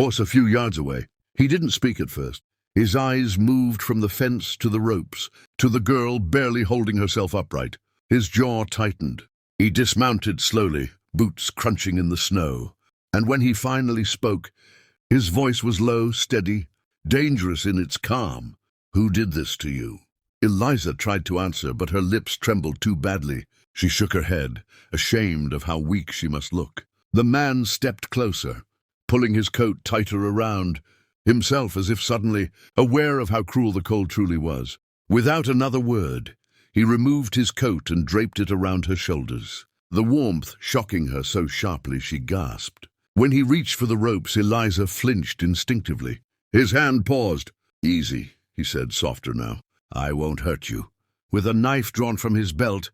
horse a few yards away. He didn't speak at first. His eyes moved from the fence to the ropes, to the girl barely holding herself upright. His jaw tightened. He dismounted slowly, boots crunching in the snow. And when he finally spoke, his voice was low, steady, dangerous in its calm. "Who did this to you?" Eliza tried to answer, but her lips trembled too badly. She shook her head, ashamed of how weak she must look. The man stepped closer, pulling his coat tighter around himself as if suddenly aware of how cruel the cold truly was. Without another word, he removed his coat and draped it around her shoulders, the warmth shocking her so sharply she gasped. When he reached for the ropes, Eliza flinched instinctively. His hand paused. "Easy," he said, softer now. "I won't hurt you." With a knife drawn from his belt,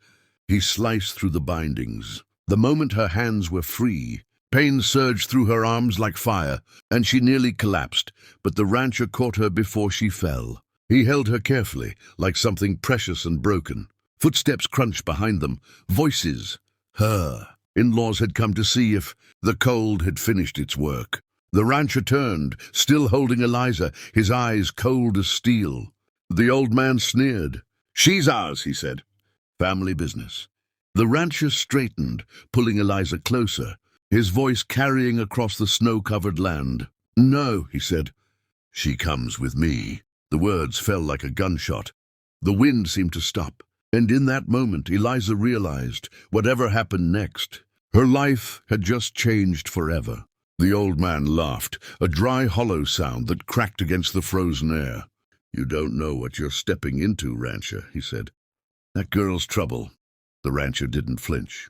he sliced through the bindings. The moment her hands were free, pain surged through her arms like fire, and she nearly collapsed, but the rancher caught her before she fell. He held her carefully, like something precious and broken. Footsteps crunched behind them. Voices. Her in-laws had come to see if the cold had finished its work. The rancher turned, still holding Eliza, his eyes cold as steel. The old man sneered. "She's ours," he said. "Family business." The rancher straightened, pulling Eliza closer, his voice carrying across the snow-covered land. "No," he said. "She comes with me." The words fell like a gunshot. The wind seemed to stop, and in that moment Eliza realized, whatever happened next, her life had just changed forever. The old man laughed, a dry, hollow sound that cracked against the frozen air. "You don't know what you're stepping into, rancher," he said. "That girl's trouble." The rancher didn't flinch.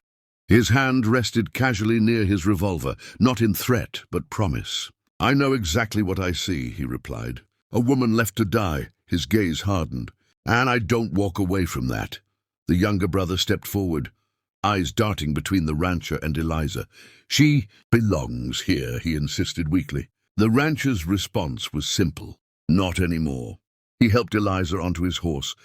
His hand rested casually near his revolver, not in threat, but promise. "I know exactly what I see," he replied. "A woman left to die." His gaze hardened. "And I don't walk away from that." The younger brother stepped forward, eyes darting between the rancher and Eliza. "She belongs here," he insisted weakly. The rancher's response was simple. "Not anymore." He helped Eliza onto his horse,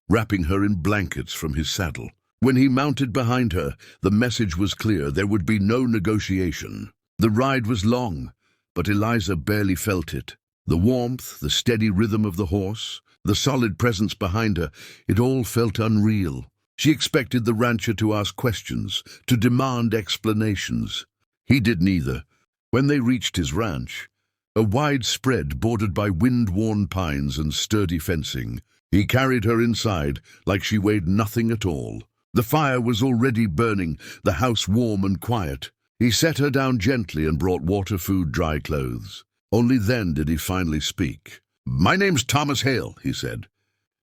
wrapping her in blankets from his saddle. When he mounted behind her, the message was clear. There would be no negotiation. The ride was long, but Eliza barely felt it. The warmth, the steady rhythm of the horse, the solid presence behind her, it all felt unreal. She expected the rancher to ask questions, to demand explanations. He did neither. When they reached his ranch, a wide spread bordered by wind-worn pines and sturdy fencing, he carried her inside like she weighed nothing at all. The fire was already burning, the house warm and quiet. He set her down gently and brought water, food, dry clothes. Only then did he finally speak. "My name's Thomas Hale," he said.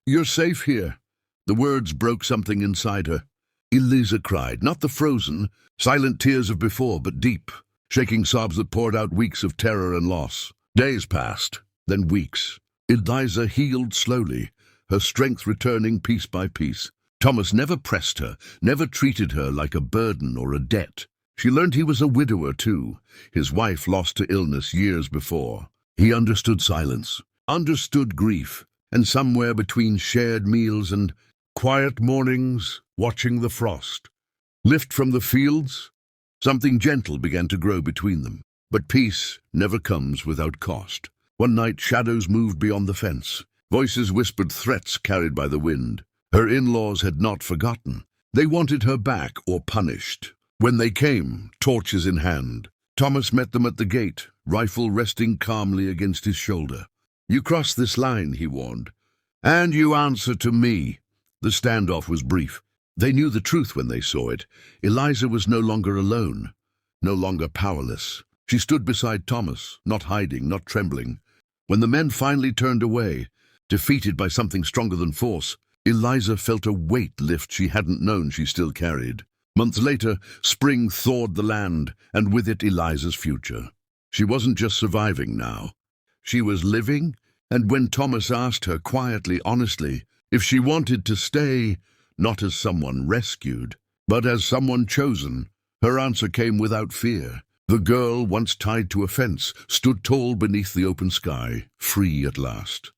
"You're safe here." The words broke something inside her. Eliza cried, not the frozen, silent tears of before, but deep, shaking sobs that poured out weeks of terror and loss. Days passed, then weeks. Eliza healed slowly, her strength returning piece by piece. Thomas never pressed her, never treated her like a burden or a debt. She learned he was a widower, too, his wife lost to illness years before. He understood silence, understood grief, and somewhere between shared meals and quiet mornings, watching the frost lift from the fields, something gentle began to grow between them. But peace never comes without cost. One night, shadows moved beyond the fence. Voices whispered threats carried by the wind. Her in-laws had not forgotten. They wanted her back or punished. When they came, torches in hand, Thomas met them at the gate, rifle resting calmly against his shoulder. "You cross this line," he warned, "and you answer to me." The standoff was brief. They knew the truth when they saw it. Eliza was no longer alone, no longer powerless. She stood beside Thomas, not hiding, not trembling. When the men finally turned away, defeated by something stronger than force, Eliza felt a weight lift she hadn't known she still carried. Months later, spring thawed the land, and with it Eliza's future. She wasn't just surviving now. She was living, and when Thomas asked her quietly, honestly, if she wanted to stay, not as someone rescued, but as someone chosen, her answer came without fear. The girl, once tied to a fence, stood tall beneath the open sky, free at last.